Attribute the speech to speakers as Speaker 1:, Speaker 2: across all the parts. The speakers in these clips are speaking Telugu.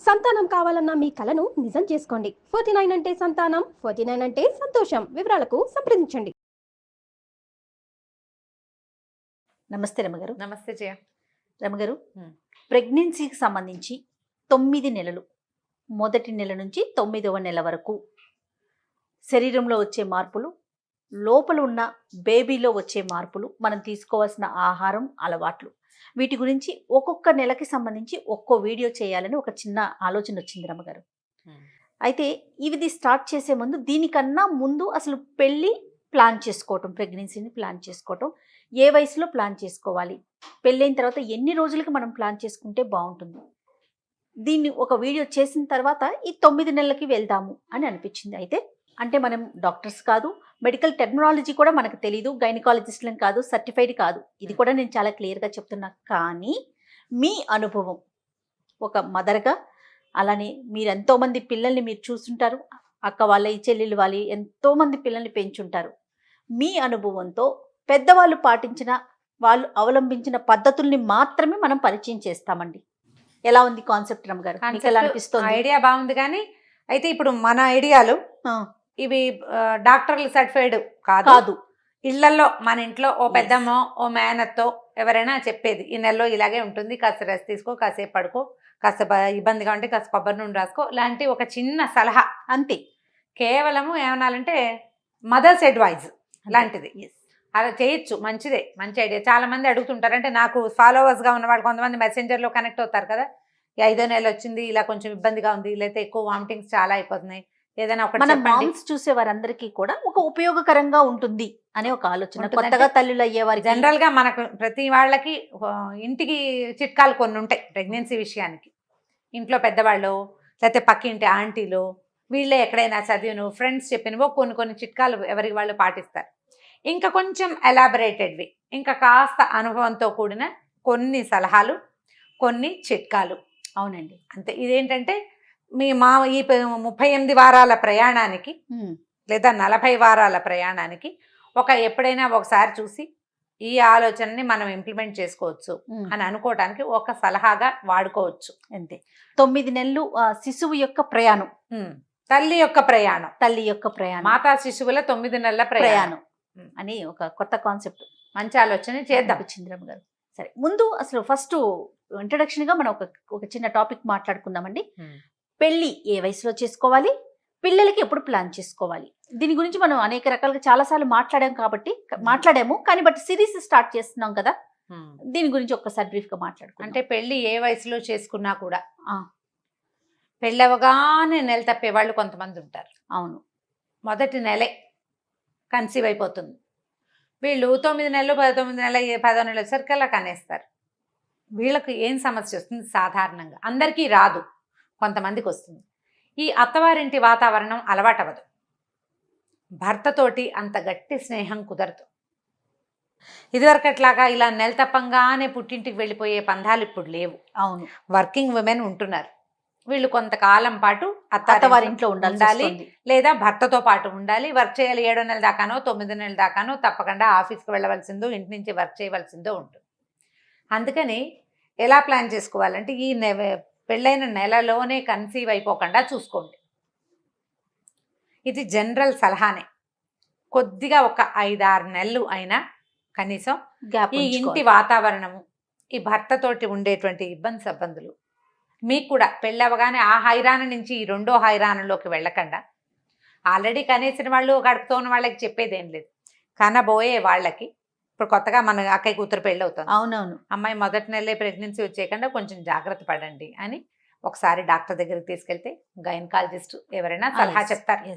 Speaker 1: సంతానం కావాలన్న మీ కలను నిజం చేసుకోండి. 49 అంటే సంతానం, 49 అంటే సంతోషం. వివరాలకు సంప్రదించండి.
Speaker 2: నమస్తే రమగారు.
Speaker 3: నమస్తే జయ.
Speaker 2: రమగారు, ప్రెగ్నెన్సీకి సంబంధించి 9 నెలలు, మొదటి నెల నుంచి 9వ నెల వరకు శరీరంలో వచ్చే మార్పులు, లోపల ఉన్న బేబీలో వచ్చే మార్పులు, మనం తీసుకోవాల్సిన ఆహారం, అలవాట్లు, వీటి గురించి ఒక్కొక్క నెలకి సంబంధించి ఒక్కో వీడియో చేయాలని ఒక చిన్న ఆలోచన వచ్చింది రమగారు. అయితే ఇది స్టార్ట్ చేసే ముందు, దీనికన్నా ముందు అసలు పెళ్ళి ప్లాన్ చేసుకోవటం, ప్రెగ్నెన్సీని ప్లాన్ చేసుకోవటం, ఏ వయసులో ప్లాన్ చేసుకోవాలి, పెళ్ళైన తర్వాత ఎన్ని రోజులకి మనం ప్లాన్ చేసుకుంటే బాగుంటుంది, దీన్ని ఒక వీడియో చేసిన తర్వాత ఈ 9 నెలలకి వెళ్దాము అని అనిపించింది. అయితే అంటే మనం డాక్టర్స్ కాదు, మెడికల్ టెక్నాలజీ కూడా మనకు తెలియదు, గైనకాలజిస్ట్లను కాదు, సర్టిఫైడ్ కాదు, ఇది కూడా నేను చాలా క్లియర్గా చెప్తున్నా. కానీ మీ అనుభవం ఒక మదర్గా, అలానే మీరు ఎంతోమంది పిల్లల్ని మీరు చూస్తుంటారు, అక్క వాళ్ళ, ఈ చెల్లెలు వాళ్ళ ఎంతోమంది పిల్లల్ని పెంచుంటారు. మీ అనుభవంతో పెద్దవాళ్ళు పాటించిన, వాళ్ళు అవలంబించిన పద్ధతుల్ని మాత్రమే మనం పరిచయం చేస్తామండి. ఎలా ఉంది కాన్సెప్ట్ రమగారు? ఎలా అనిపిస్తుంది?
Speaker 3: ఐడియా బాగుంది, కానీ అయితే ఇప్పుడు మన ఐడియాలు ఇవి డాక్టర్లు సర్టిఫైడ్ కాదు. ఇళ్లలో మన ఇంట్లో ఓ పెద్దమ్మో ఓ మేనత్తో ఎవరైనా చెప్పేది, ఈ నెలలో ఇలాగే ఉంటుంది, కాస్త రెస్ట్ తీసుకో, కాసేపు పడుకో, కాస్త ఇబ్బందిగా ఉంటే కాస్త కొబ్బరి నూనె రాసుకో, లాంటి ఒక చిన్న సలహా అంతే. కేవలము ఏమనాలంటే మదర్స్ అడ్వైజ్ లాంటిది. అలా చేయొచ్చు, మంచిదే, మంచి ఐడియా. చాలా మంది అడుగుతుంటారు, అంటే నాకు ఫాలోవర్స్గా ఉన్న వాళ్ళు కొంతమంది మెసెంజర్లో కనెక్ట్ అవుతారు కదా, 5వ నెల వచ్చింది, ఇలా కొంచెం ఇబ్బందిగా ఉంది, లేకపోతే ఎక్కువ వామిటింగ్స్ చాలా అయిపోతున్నాయి, ఏదైనా ఒకటి
Speaker 2: మామ్స్ చూసే వారందరికీ కూడా ఒక ఉపయోగకరంగా ఉంటుంది అనే ఒక ఆలోచన. కొత్తగా తల్లులు అయ్యే వారికి,
Speaker 3: జనరల్ గా మనకు ప్రతి వాళ్ళకి ఇంటికి చిట్కాలు కొన్ని ఉంటాయి ప్రెగ్నెన్సీ విషయానికి. ఇంట్లో పెద్దవాళ్ళు, లేకపోతే పక్కింటి ఆంటీలు, వీళ్ళే ఎక్కడైనా చదివిను ఫ్రెండ్స్ చెప్పినవో కొన్ని చిట్కాలు ఎవరికి వాళ్ళు పాటిస్తారు. ఇంకా కొంచెం ఎలాబరేటెడ్వి, ఇంకా కాస్త అనుభవంతో కూడిన కొన్ని సలహాలు, కొన్ని చిట్కాలు.
Speaker 2: అవునండి,
Speaker 3: అంతే. ఇదేంటంటే ఈ 38 వారాల ప్రయాణానికి లేదా 40 వారాల ప్రయాణానికి ఎప్పుడైనా ఒకసారి చూసి ఈ ఆలోచనని మనం ఇంప్లిమెంట్ చేసుకోవచ్చు అని అనుకోవడానికి ఒక సలహాగా వాడుకోవచ్చు.
Speaker 2: అంతే. 9 నెలలు శిశువు యొక్క ప్రయాణం,
Speaker 3: తల్లి యొక్క ప్రయాణం, మాతా శిశువుల 9 నెలల ప్రయాణం
Speaker 2: అని ఒక కొత్త కాన్సెప్ట్,
Speaker 3: మంచి ఆలోచన చేద్దాం
Speaker 2: చంద్రమ్మ గారు. సరే, ముందు అసలు ఫస్ట్ ఇంట్రడక్షన్ గా మనం ఒక చిన్న టాపిక్ మాట్లాడుకుందామండి. పెళ్ళి ఏ వయసులో చేసుకోవాలి, పిల్లలకి ఎప్పుడు ప్లాన్ చేసుకోవాలి, దీని గురించి మనం అనేక రకాలుగా చాలాసార్లు మాట్లాడాము, కానీ బట్ సిరీస్ స్టార్ట్ చేస్తున్నాం కదా, దీని గురించి ఒక్కసారి బ్రీఫ్ గా మాట్లాడుకుందాం.
Speaker 3: అంటే పెళ్ళి ఏ వయసులో చేసుకున్నా కూడా పెళ్ళవగానే నెల తప్పే వాళ్ళు కొంతమంది ఉంటారు.
Speaker 2: అవును,
Speaker 3: మొదటి నెలే కన్సీవ్ అయిపోతుంది, వీళ్ళు 9 నెలలు 19 నెలలు 10వ నెలలు సరికల్లా కనేస్తారు. వీళ్ళకి ఏం సమస్య వస్తుంది? సాధారణంగా అందరికీ రాదు, కొంతమందికి వస్తుంది. ఈ అత్తవారింటి వాతావరణం అలవాటవదు, భర్తతోటి అంత గట్టి స్నేహం కుదరదు. ఇదివరకట్లాగా ఇలా నెల తప్పంగానే పుట్టింటికి వెళ్ళిపోయే పందాలు ఇప్పుడు లేవు.
Speaker 2: అవును,
Speaker 3: వర్కింగ్ విమెన్ ఉంటున్నారు, వీళ్ళు కొంతకాలం పాటు
Speaker 2: అత్తవారింట్లో ఉండాలి,
Speaker 3: లేదా భర్తతో పాటు ఉండాలి, వర్క్ చేయాలి. 7వ నెల దాకానో 9 నెలల దాకానో తప్పకుండా ఆఫీస్కి వెళ్ళవలసిందో ఇంటి నుంచి వర్క్ చేయవలసిందో ఉంటుంది. అందుకని ఎలా ప్లాన్ చేసుకోవాలంటే ఈ పెళ్ళైన నెలలోనే కన్సీవ్ అయిపోకుండా చూసుకోండి. ఇది జనరల్ సలహానే. కొద్దిగా ఒక 5-6 నెలలు అయినా కనీసం ఈ ఇంటి వాతావరణము, ఈ భర్తతోటి ఉండేటువంటి ఇబ్బందులు మీకు కూడా పెళ్ళవగానే ఆ హైరాణ నుంచి ఈ 2వ హైరాణలోకి వెళ్ళకుండా, ఆల్రెడీ కనేసిన వాళ్ళు, గడుపుతో ఉన్న వాళ్ళకి చెప్పేదేం లేదు, కనబోయే వాళ్ళకి. ఇప్పుడు కొత్తగా మన అక్కయ్య కూతురు పెళ్ళి అవుతుంది,
Speaker 2: అవునవును,
Speaker 3: అమ్మాయి మొదటి నెలలే ప్రెగ్నెన్సీ వచ్చేయకుండా కొంచెం జాగ్రత్త పడండి అని ఒకసారి డాక్టర్ దగ్గరికి తీసుకెళ్తే గైనకాలజిస్ట్ ఎవరైనా సలహా చెప్తారు,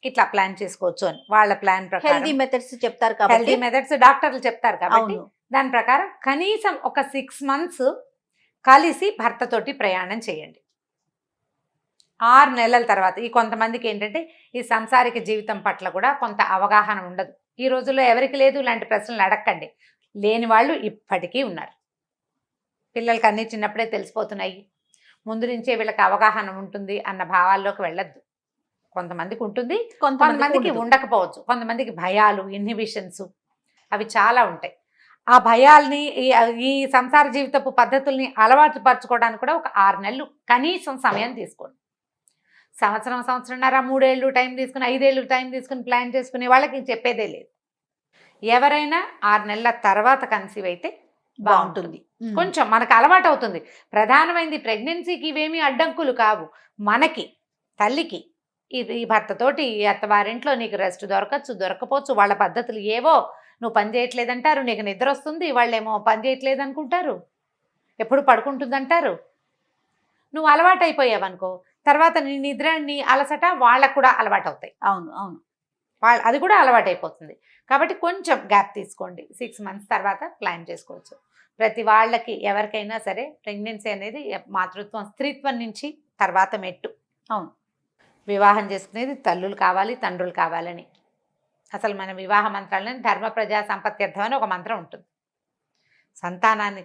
Speaker 3: ఇట్లా ప్లాన్ చేసుకోవచ్చు అని. వాళ్ళ ప్లాన్ ప్రకారం
Speaker 2: హెల్దీ మెథడ్స్ చెప్తారు కాబట్టి,
Speaker 3: హెల్దీ మెథడ్స్ డాక్టర్లు చెప్తారు కాబట్టి దాని ప్రకారం కనీసం ఒక 6 మంత్స్ కలిసి భర్తతోటి ప్రయాణం చేయండి. 6 నెలల తర్వాత ఈ కొంతమందికి ఏంటంటే ఈ సంసారిక జీవితం పట్ల కూడా కొంత అవగాహన ఉండదు. ఈ రోజుల్లో ఎవరికి లేదు, ఇలాంటి ప్రశ్నలు అడగండి. లేని వాళ్ళు ఇప్పటికీ ఉన్నారు. పిల్లలకి అన్నీ చిన్నప్పుడే తెలిసిపోతున్నాయి, ముందు నుంచే వీళ్ళకి అవగాహన ఉంటుంది అన్న భావాల్లోకి వెళ్ళొద్దు. కొంతమందికి ఉంటుంది, కొంతమందికి ఉండకపోవచ్చు, కొంతమందికి భయాలు, ఇన్హిబిషన్స్ అవి చాలా ఉంటాయి. ఆ భయాల్ని ఈ సంసార జీవితపు పద్ధతుల్ని అలవాటు పరచుకోవడానికి కూడా ఒక 6 నెలలు కనీసం సమయం తీసుకోండి. సంవత్సరంన్నర 3 ఏళ్ళు టైం తీసుకుని 5 ఏళ్ళు టైం తీసుకుని ప్లాన్ చేసుకునే వాళ్ళకి చెప్పేదే లేదు. ఎవరైనా 6 నెలల తర్వాత కన్సీవ్ అయితే బాగుంటుంది. కొంచెం మనకు అలవాటు అవుతుంది. ప్రధానమైనది ప్రెగ్నెన్సీకి ఇవేమీ అడ్డంకులు కావు. మనకి తల్లికి ఈ భర్తతోటి ఈ అత్తవారింట్లో నీకు రెస్ట్ దొరకపోవచ్చు. వాళ్ళ పద్ధతులు ఏవో, నువ్వు పని చేయట్లేదంటారు, నీకు నిద్ర వస్తుంది, వాళ్ళేమో పని చేయట్లేదు అనుకుంటారు, ఎప్పుడు పడుకుంటుందంటారు. నువ్వు అలవాటు అయిపోయావనుకో, తర్వాత నీ నిద్ర నీ అలసట వాళ్ళకు కూడా అలవాటు అవుతాయి.
Speaker 2: అవును
Speaker 3: అది కూడా అలవాటు అయిపోతుంది. కాబట్టి కొంచెం గ్యాప్ తీసుకోండి. 6 months తర్వాత ప్లాన్ చేసుకోవచ్చు. ప్రతి వాళ్ళకి ఎవరికైనా సరే ప్రెగ్నెన్సీ అనేది మాతృత్వం స్త్రీత్వం నుంచి తర్వాత మెట్టు.
Speaker 2: అవును,
Speaker 3: వివాహం చేసుకునేది తల్లులు కావాలి, తండ్రులు కావాలని. అసలు మన వివాహ మంత్రాలని ధర్మ ప్రజా సంపత్యర్థం అని ఒక మంత్రం ఉంటుంది. సంతానాన్ని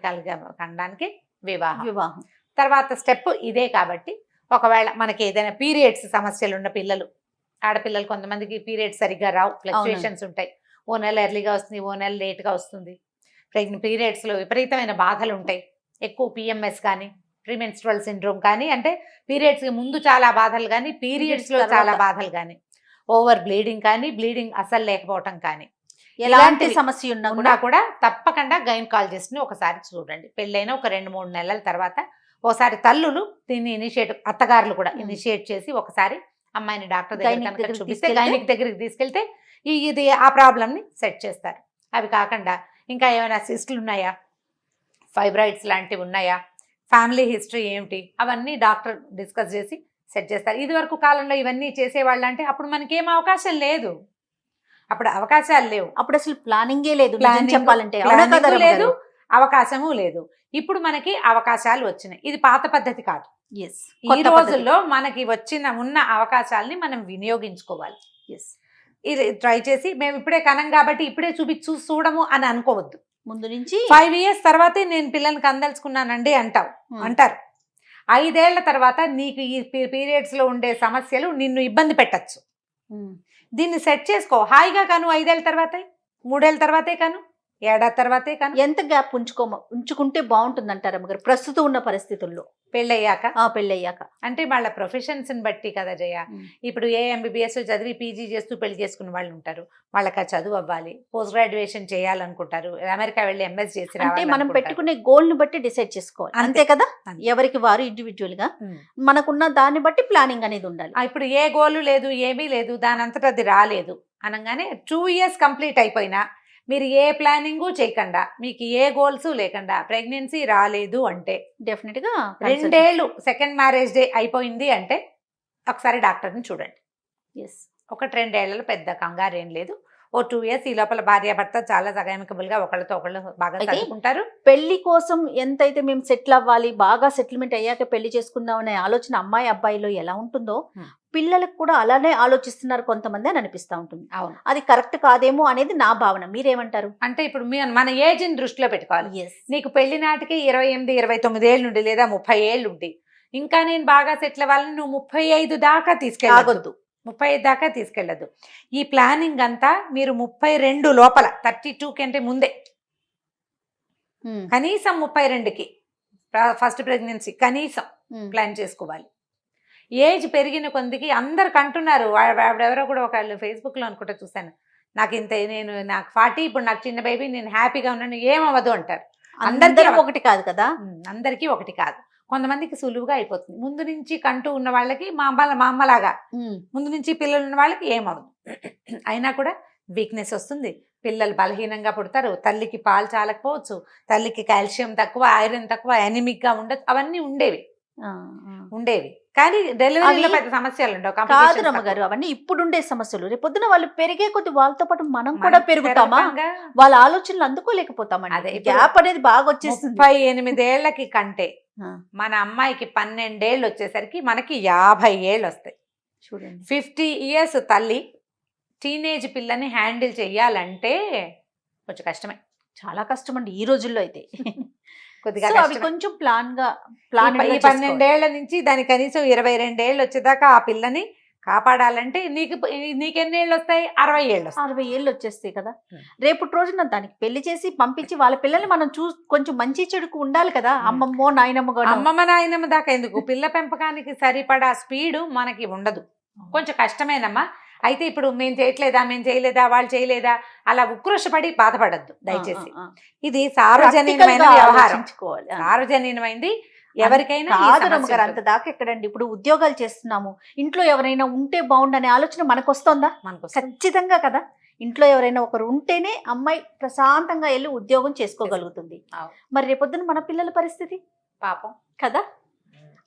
Speaker 3: కనడానికి వివాహం. తర్వాత స్టెప్ ఇదే. కాబట్టి ఒకవేళ మనకి ఏదైనా పీరియడ్స్ సమస్యలు ఉన్న పిల్లలు, ఆడపిల్లలు కొంతమందికి పీరియడ్స్ సరిగ్గా రావు, ఫ్లక్చుయేషన్స్ ఉంటాయి. ఓ నెల ఎర్లీగా వస్తుంది, ఓ నెల లేట్గా వస్తుంది. పీరియడ్స్లో విపరీతమైన బాధలు ఉంటాయి. ఎక్కువ PMS కానీ ప్రీమెన్స్ట్రువల్ సిండ్రోమ్ కానీ, అంటే పీరియడ్స్కి ముందు చాలా బాధలు కానీ పీరియడ్స్లో చాలా బాధలు కానీ, ఓవర్ బ్లీడింగ్ కానీ, బ్లీడింగ్ అసలు లేకపోవటం కానీ,
Speaker 2: ఎలాంటి సమస్య ఉన్నా
Speaker 3: కూడా తప్పకుండా గైనకాలజిస్ట్ని ఒకసారి చూడండి. పెళ్ళైన ఒక 2-3 నెలల తర్వాత ఒకసారి తల్లులు దీన్ని అత్తగారులు కూడా ఇనిషియేట్ చేసి ఒకసారి అమ్మాయిని డాక్టర్ దగ్గర చూపిస్తే, గైనిక్ దగ్గరికి తీసుకెళ్తే ఇది ఆ ప్రాబ్లమ్ని సెట్ చేస్తారు. అవి కాకుండా ఇంకా ఏమైనా సిస్టులు ఉన్నాయా, ఫైబ్రాయిడ్స్ లాంటివి ఉన్నాయా, ఫ్యామిలీ హిస్టరీ ఏమిటి, అవన్నీ డాక్టర్ డిస్కస్ చేసి సెట్ చేస్తారు. ఇదివరకు కాలంలో ఇవన్నీ చేసేవాళ్ళు అంటే అప్పుడు మనకేం అవకాశం లేదు, అప్పుడు అవకాశాలు లేవు,
Speaker 2: అప్పుడు అసలు ప్లానింగే లేదు చెప్పాలంటే,
Speaker 3: లేదు, అవకాశము లేదు. ఇప్పుడు మనకి అవకాశాలు వచ్చినాయి. ఇది పాత పద్ధతి కాదు. ఈ రోజుల్లో మనకి ఉన్న అవకాశాలని మనం వినియోగించుకోవాలి. ఇది ట్రై చేసి మేము ఇప్పుడే కనం కాబట్టి ఇప్పుడే చూడము అని అనుకోవద్దు.
Speaker 2: ముందు నుంచి
Speaker 3: 5 years తర్వాతే నేను పిల్లల్ని కందలుచుకున్నానండి అంటారు. 5 ఏళ్ల తర్వాత నీకు ఈ పీరియడ్స్ లో ఉండే సమస్యలు నిన్ను ఇబ్బంది పెట్టచ్చు. దీన్ని సెట్ చేసుకో. హాయిగా కను 5 ఏళ్ల తర్వాతే, 3 ఏళ్ల తర్వాతే కను, 1 ఏడాది తర్వాతే కను.
Speaker 2: ఎంత గ్యాప్ ఉంచుకుంటే బాగుంటుంది అంటారు అమ్మగారు ప్రస్తుతం ఉన్న పరిస్థితుల్లో? పెళ్ళయ్యాక అంటే
Speaker 3: వాళ్ళ ప్రొఫెషన్స్ ని బట్టి కదా జయ. ఇప్పుడు MBBS చదివి PG చేస్తూ పెళ్లి చేసుకున్న వాళ్ళు ఉంటారు. వాళ్ళకి ఆ చదువు అవ్వాలి, పోస్ట్ గ్రాడ్యుయేషన్ చేయాలనుకుంటారు, అమెరికా వెళ్ళి MS చేసి
Speaker 2: అంటే మనం పెట్టుకునే గోల్ ని బట్టి డిసైడ్ చేసుకోవాలి, అంతే కదా. ఎవరికి వారు ఇండివిజువల్ గా మనకున్న దాన్ని బట్టి ప్లానింగ్ అనేది ఉండాలి.
Speaker 3: ఇప్పుడు ఏ గోలు లేదు, ఏమీ లేదు, దాని అంతటా అది రాలేదు అనగానే 2 years కంప్లీట్ అయిపోయినా మీరు ఏ ప్లానింగు చేయకుండా, మీకు ఏ గోల్స్ లేకుండా ప్రెగ్నెన్సీ రాలేదు అంటే
Speaker 2: డెఫినెట్ గా
Speaker 3: 2 ఏళ్ళు సెకండ్ మ్యారేజ్ డే అయిపోయింది అంటే ఒకసారి డాక్టర్ని చూడండి. ఒక 2 ఏళ్లలో పెద్ద కంగారు ఏం లేదు. ఓ 2 years ఈ లోపల భార్యాభర్త చాలా సగైమికబుల్ గా ఒకళ్ళతో ఒకళ్ళు బాగా చదువుకుంటారు.
Speaker 2: పెళ్లి కోసం ఎంతైతే మేము సెటిల్ అవ్వాలి, బాగా సెటిల్మెంట్ అయ్యాక పెళ్లి చేసుకుందాం అనే ఆలోచన అమ్మాయి అబ్బాయిలో ఎలా ఉంటుందో పిల్లలకు కూడా అలానే ఆలోచిస్తున్నారు కొంతమంది అని అనిపిస్తూ ఉంటుంది. అది కరెక్ట్ కాదేమో అనేది నా భావన. మీరేమంటారు?
Speaker 3: అంటే ఇప్పుడు మన ఏజ్ ని దృష్టిలో పెట్టుకోవాలి. నీకు పెళ్లి నాటికి 28-29 ఏళ్ళు ఉండి లేదా 30 ఏళ్ళు ఉండి ఇంకా నేను బాగా సెటిల్ అవ్వాలని నువ్వు 35 దాకా తీసుకెళ్ళవద్దు, 35 దాకా తీసుకెళ్ళదు. ఈ ప్లానింగ్ అంతా మీరు 32 లోపల 32 కంటే ముందే, కనీసం 32కి ఫస్ట్ ప్రెగ్నెన్సీ కనీసం ప్లాన్ చేసుకోవాలి. ఏజ్ పెరిగిన కొందికి అందరికి అంటున్నారు, ఎవరో కూడా ఒకళ్ళు ఫేస్బుక్లో అనుకుంటే చూశాను, నాకు 40, ఇప్పుడు నాకు చిన్న బేబీ, నేను హ్యాపీగా ఉన్నాను, ఏమవ్వదు అంటారు.
Speaker 2: అందరికీ ఒకటి కాదు కదా,
Speaker 3: అందరికీ ఒకటి కాదు. కొంతమందికి సులువుగా అయిపోతుంది. ముందు నుంచి కంటూ ఉన్న వాళ్ళకి మా అమ్మలాగా ముందు నుంచి పిల్లలు ఉన్న వాళ్ళకి ఏమవ్వదు. అయినా కూడా వీక్నెస్ వస్తుంది, పిల్లలు బలహీనంగా పుడతారు, తల్లికి పాలు చాలకపోవచ్చు, తల్లికి కాల్షియం తక్కువ, ఐరన్ తక్కువ, ఎనిమిక్గా ఉండదు, అవన్నీ ఉండేవి. కానీ డెలివరీలో పెద్ద సమస్యలు ఉండవు.
Speaker 2: కాదు రమ్మగారు, అవన్నీ ఇప్పుడుండే సమస్యలు. రేపు పొద్దున వాళ్ళు పెరిగే కొద్ది వాళ్ళతో పాటు మనం కూడా పెరుగుతామా, వాళ్ళ ఆలోచనలు అందుకోలేకపోతామా? అదే గ్యాప్ అనేది బాగా వచ్చేస్తుంది.
Speaker 3: 38 ఏళ్లకి కంటే మన అమ్మాయికి 12 ఏళ్ళు వచ్చేసరికి మనకి 50 ఏళ్ళు వస్తాయి.
Speaker 2: చూడండి,
Speaker 3: 50 years తల్లి టీనేజ్ పిల్లని హ్యాండిల్ చెయ్యాలంటే కొంచెం కష్టమే,
Speaker 2: చాలా కష్టం అండి ఈ రోజుల్లో అయితే.
Speaker 3: కొద్దిగా
Speaker 2: కొంచెం ప్లాన్
Speaker 3: 12 ఏళ్ల నుంచి దాని కనీసం 22 ఏళ్ళు వచ్చేదాకా ఆ పిల్లని కాపాడాలంటే నీకెన్ని ఏళ్ళు వస్తాయి? 60 ఏళ్ళు వస్తాయి.
Speaker 2: 60 ఏళ్ళు వచ్చేస్తాయి కదా.
Speaker 3: Hmm.
Speaker 2: రేపటి రోజున దానికి పెళ్లి చేసి పంపించి వాళ్ళ పిల్లల్ని మనం కొంచెం మంచి చెడుకు ఉండాలి కదా. అమ్మమ్మో నాయనమ్మ కూడా
Speaker 3: అమ్మమ్మ నాయనమ్మ దాకా ఎందుకు, పిల్ల పెంపకానికి సరిపడా స్పీడు మనకి ఉండదు, కొంచెం కష్టమేనమ్మా. అయితే ఇప్పుడు మేము చేయలేదా వాళ్ళు చేయలేదా అలా ఉక్రోషపడి బాధపడద్దు దయచేసి. ఇది సార్వజనీనమైన వ్యవహారం, సార్వజనీనమైంది, ఎవరికైనా ఈ
Speaker 2: కాదు
Speaker 3: సమస్య
Speaker 2: రమ్మగారు. అంత
Speaker 3: ఉంటుంది.
Speaker 2: దాకా ఎక్కడండి. ఇప్పుడు ఉద్యోగాలు చేస్తున్నాము, ఇంట్లో ఎవరైనా ఉంటే బాగుండనే ఆలోచన మనకు వస్తుందా?
Speaker 3: మనకు
Speaker 2: ఖచ్చితంగా కదా. ఇంట్లో ఎవరైనా ఒకరు ఉంటేనే అమ్మాయి ప్రశాంతంగా వెళ్ళి ఉద్యోగం చేసుకోగలుగుతుంది.
Speaker 3: అవును.
Speaker 2: మరి రేపొద్దున మన పిల్లల పరిస్థితి
Speaker 3: పాపం
Speaker 2: కదా.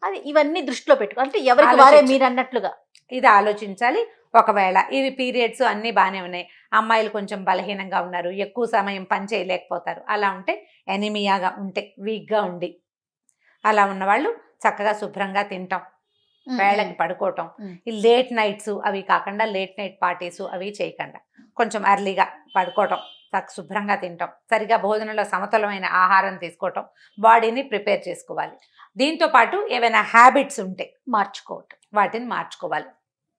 Speaker 2: అది ఇవన్నీ దృష్టిలో పెట్టుకో, అంటే ఎవరికి వారే
Speaker 3: ఆలోచించు.
Speaker 2: మీరు అన్నట్లుగా
Speaker 3: ఇది ఆలోచించాలి. ఒకవేళ ఇవి పీరియడ్స్ అన్నీ బాగానే ఉన్నాయి, అమ్మాయిలు కొంచెం బలహీనంగా ఉన్నారు, ఎక్కువ సమయం పని చేయలేకపోతారు, అలా ఉంటే ఎనిమియాగా ఉంటే వీక్గా ఉండి అలా ఉన్నవాళ్ళు చక్కగా శుభ్రంగా తింటాం, వేళకి పడుకోవటం, ఈ లేట్ నైట్స్ అవి కాకుండా లేట్ నైట్ పార్టీస్ అవి చేయకుండా కొంచెం ఎర్లీగా పడుకోవటం, శుభ్రంగా తింటాం, సరిగా భోజనంలో సమతులమైన ఆహారం తీసుకోవటం, బాడీని ప్రిపేర్ చేసుకోవాలి. దీంతో పాటు ఏవైనా హ్యాబిట్స్ ఉంటే
Speaker 2: మార్చుకోవటం,
Speaker 3: వాటిని మార్చుకోవాలి.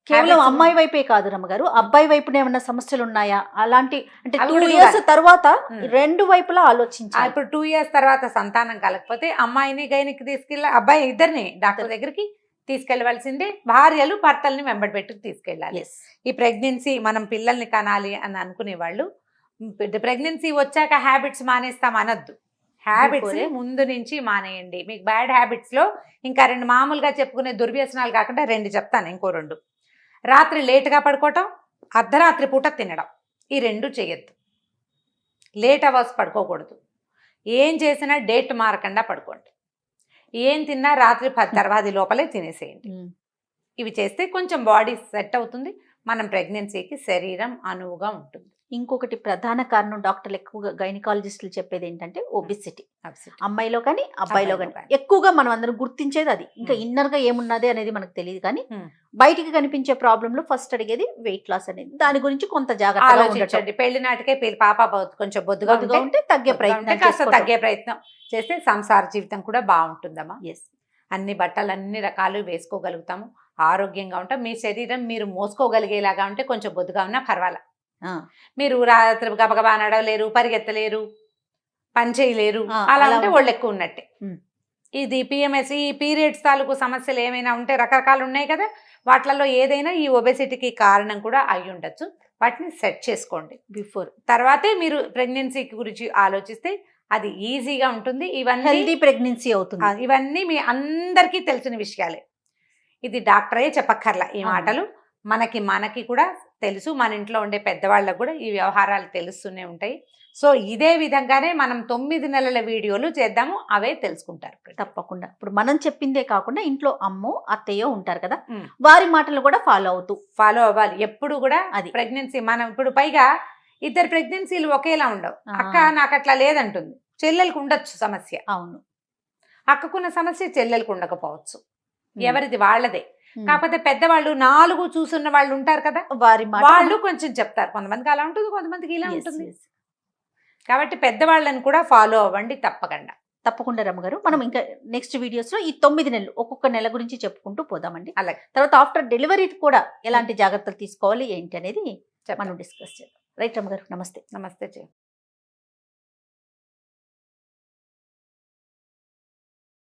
Speaker 2: కేవలం
Speaker 3: Habits
Speaker 2: అమ్మాయి వైపే కాదు రమ్మగారు, అబ్బాయి వైపున ఏమన్నా సమస్యలు ఉన్నాయా అలాంటి, అంటే
Speaker 3: అవి
Speaker 2: 2
Speaker 3: కూడా
Speaker 2: years
Speaker 3: చూడాలి.
Speaker 2: తర్వాత రెండు వైపులా ఆలోచించాలి.
Speaker 3: ఇప్పుడు 2 years తర్వాత సంతానం కలగకపోతే అమ్మాయిని గైనికి అబ్బాయి ఇద్దరిని డాక్టర్ దగ్గరికి తీసుకెళ్లవలసిందే. భార్యలు భర్తల్ని వెంబడి పెట్టుకు తీసుకెళ్ళాలి.
Speaker 2: Yes.
Speaker 3: ఈ ప్రెగ్నెన్సీ మనం పిల్లల్ని కనాలి అని అనుకునే వాళ్ళు ప్రెగ్నెన్సీ వచ్చాక హ్యాబిట్స్ మానేస్తాం అనొద్దు. Habits
Speaker 2: Before.
Speaker 3: ముందు నుంచి మానేయండి. మీకు బ్యాడ్ హ్యాబిట్స్ లో ఇంకా 2 మామూలుగా చెప్పుకునే దుర్వ్యసనాలు కాకుండా 2 చెప్తాను, ఇంకో 2. రాత్రి లేటుగా పడుకోవటం, అర్ధరాత్రి పూట తినడం, ఈ 2 చేయొద్దు. లేట్ అవర్స్ పడుకోకూడదు. ఏం చేసినా డేట్ మారకుండా పడుకోండి. ఏం తిన్నా రాత్రి 10 తర్వాత లోపలే తినేసేయండి. ఇవి చేస్తే కొంచెం బాడీ సెట్ అవుతుంది, మనం ప్రెగ్నెన్సీకి శరీరం అనువుగా ఉంటుంది.
Speaker 2: ఇంకొకటి ప్రధాన కారణం డాక్టర్లు ఎక్కువగా గైనకాలజిస్టులు చెప్పేది ఏంటంటే ఒబిసిటీ. అమ్మాయిలో కానీ అబ్బాయిలో కానీ
Speaker 3: అబ్బాయిలో
Speaker 2: ఎక్కువగా మనం అందరం గుర్తించేది అది. ఇంకా ఇన్నర్ గా ఏమున్నది అనేది మనకు తెలియదు, కానీ బయటికి కనిపించే ప్రాబ్లమ్ లో ఫస్ట్ అడిగేది వెయిట్ లాస్ అనేది. దాని గురించి కొంత జాగ్రత్తగా ఉండటం.
Speaker 3: ఆలోచించండి. పెళ్లి నాటికే పాప కొంచెం బొద్దుగా
Speaker 2: ఉంటే తగ్గే ప్రయత్నం
Speaker 3: కాస్త
Speaker 2: చేసుకోవటం.
Speaker 3: తగ్గే ప్రయత్నం చేస్తే సంసార జీవితం కూడా బాగుంటుందమ్మా.
Speaker 2: Yes.
Speaker 3: అన్ని బట్టలు అన్ని రకాలు వేసుకోగలుగుతాము, ఆరోగ్యంగా ఉంటాం. మీ శరీరం మీరు మోసుకోగలిగేలాగా ఉంటే కొంచెం బొద్దుగా ఉన్నా పర్వాలేదు. మీరు రాత్రి గబగబా నడవలేరు, పరిగెత్తలేరు, పని చేయలేరు, అలా ఉంటే ఒళ్ళు ఎక్కువ ఉన్నట్టే. ఇది పిఎంఎస్, ఈ పీరియడ్స్ తాలూకు సమస్యలు ఏమైనా ఉంటే రకరకాలు ఉన్నాయి కదా, వాటిలలో ఏదైనా ఈ ఒబెసిటీకి కారణం కూడా అయి ఉండొచ్చు. వాటిని సెట్ చేసుకోండి
Speaker 2: బిఫోర్.
Speaker 3: తర్వాతే మీరు ప్రెగ్నెన్సీ గురించి ఆలోచిస్తే అది ఈజీగా ఉంటుంది. ఇవన్నీ
Speaker 2: హెల్దీ ప్రెగ్నెన్సీ అవుతుంది.
Speaker 3: ఇవన్నీ మీ అందరికీ తెలిసిన విషయాలే. ఇది డాక్టరే చెప్పక్కర్లా ఈ మాటలు, మనకి కూడా తెలుసు. మన ఇంట్లో ఉండే పెద్దవాళ్ళకు కూడా ఈ వ్యవహారాలు తెలుస్తూనే ఉంటాయి. సో ఇదే విధంగానే మనం 9 నెలల వీడియోలు చేద్దాము, అవే తెలుసుకుంటారు
Speaker 2: తప్పకుండా. ఇప్పుడు మనం చెప్పిందే కాకుండా ఇంట్లో అమ్మో అత్తయ్యో ఉంటారు కదా, వారి మాటలు కూడా ఫాలో అవ్వాలి.
Speaker 3: ఎప్పుడు కూడా
Speaker 2: అది
Speaker 3: ప్రెగ్నెన్సీ మనం ఇప్పుడు పైగా 2 ప్రెగ్నెన్సీలు ఒకేలా ఉండవు. అక్క నాకు అట్లా లేదంటుంది, చెల్లెలకు ఉండొచ్చు సమస్య.
Speaker 2: అవును,
Speaker 3: అక్కకున్న సమస్య చెల్లెలకు ఉండకపోవచ్చు, ఎవరిది వాళ్ళదే. కాకపోతే పెద్దవాళ్ళు 4 చూసున్న వాళ్ళు ఉంటారు కదా, వాళ్ళు కొంచెం చెప్తారు. కొంతమందికి అలా ఉంటుంది, కొంతమందికి ఇలా ఉంటుంది. కాబట్టి పెద్దవాళ్ళని కూడా ఫాలో అవ్వండి
Speaker 2: తప్పకుండా రమ్మగారు. మనం ఇంకా నెక్స్ట్ వీడియోస్ లో ఈ 9 నెలలు ఒక్కొక్క నెల గురించి చెప్పుకుంటూ పోదామండి.
Speaker 3: అలాగే
Speaker 2: తర్వాత ఆఫ్టర్ డెలివరీ కూడా ఎలాంటి జాగ్రత్తలు తీసుకోవాలి ఏంటి అనేది మనం డిస్కస్ చేద్దాం. రైట్ రమ్మగారు, నమస్తే.
Speaker 3: నమస్తే.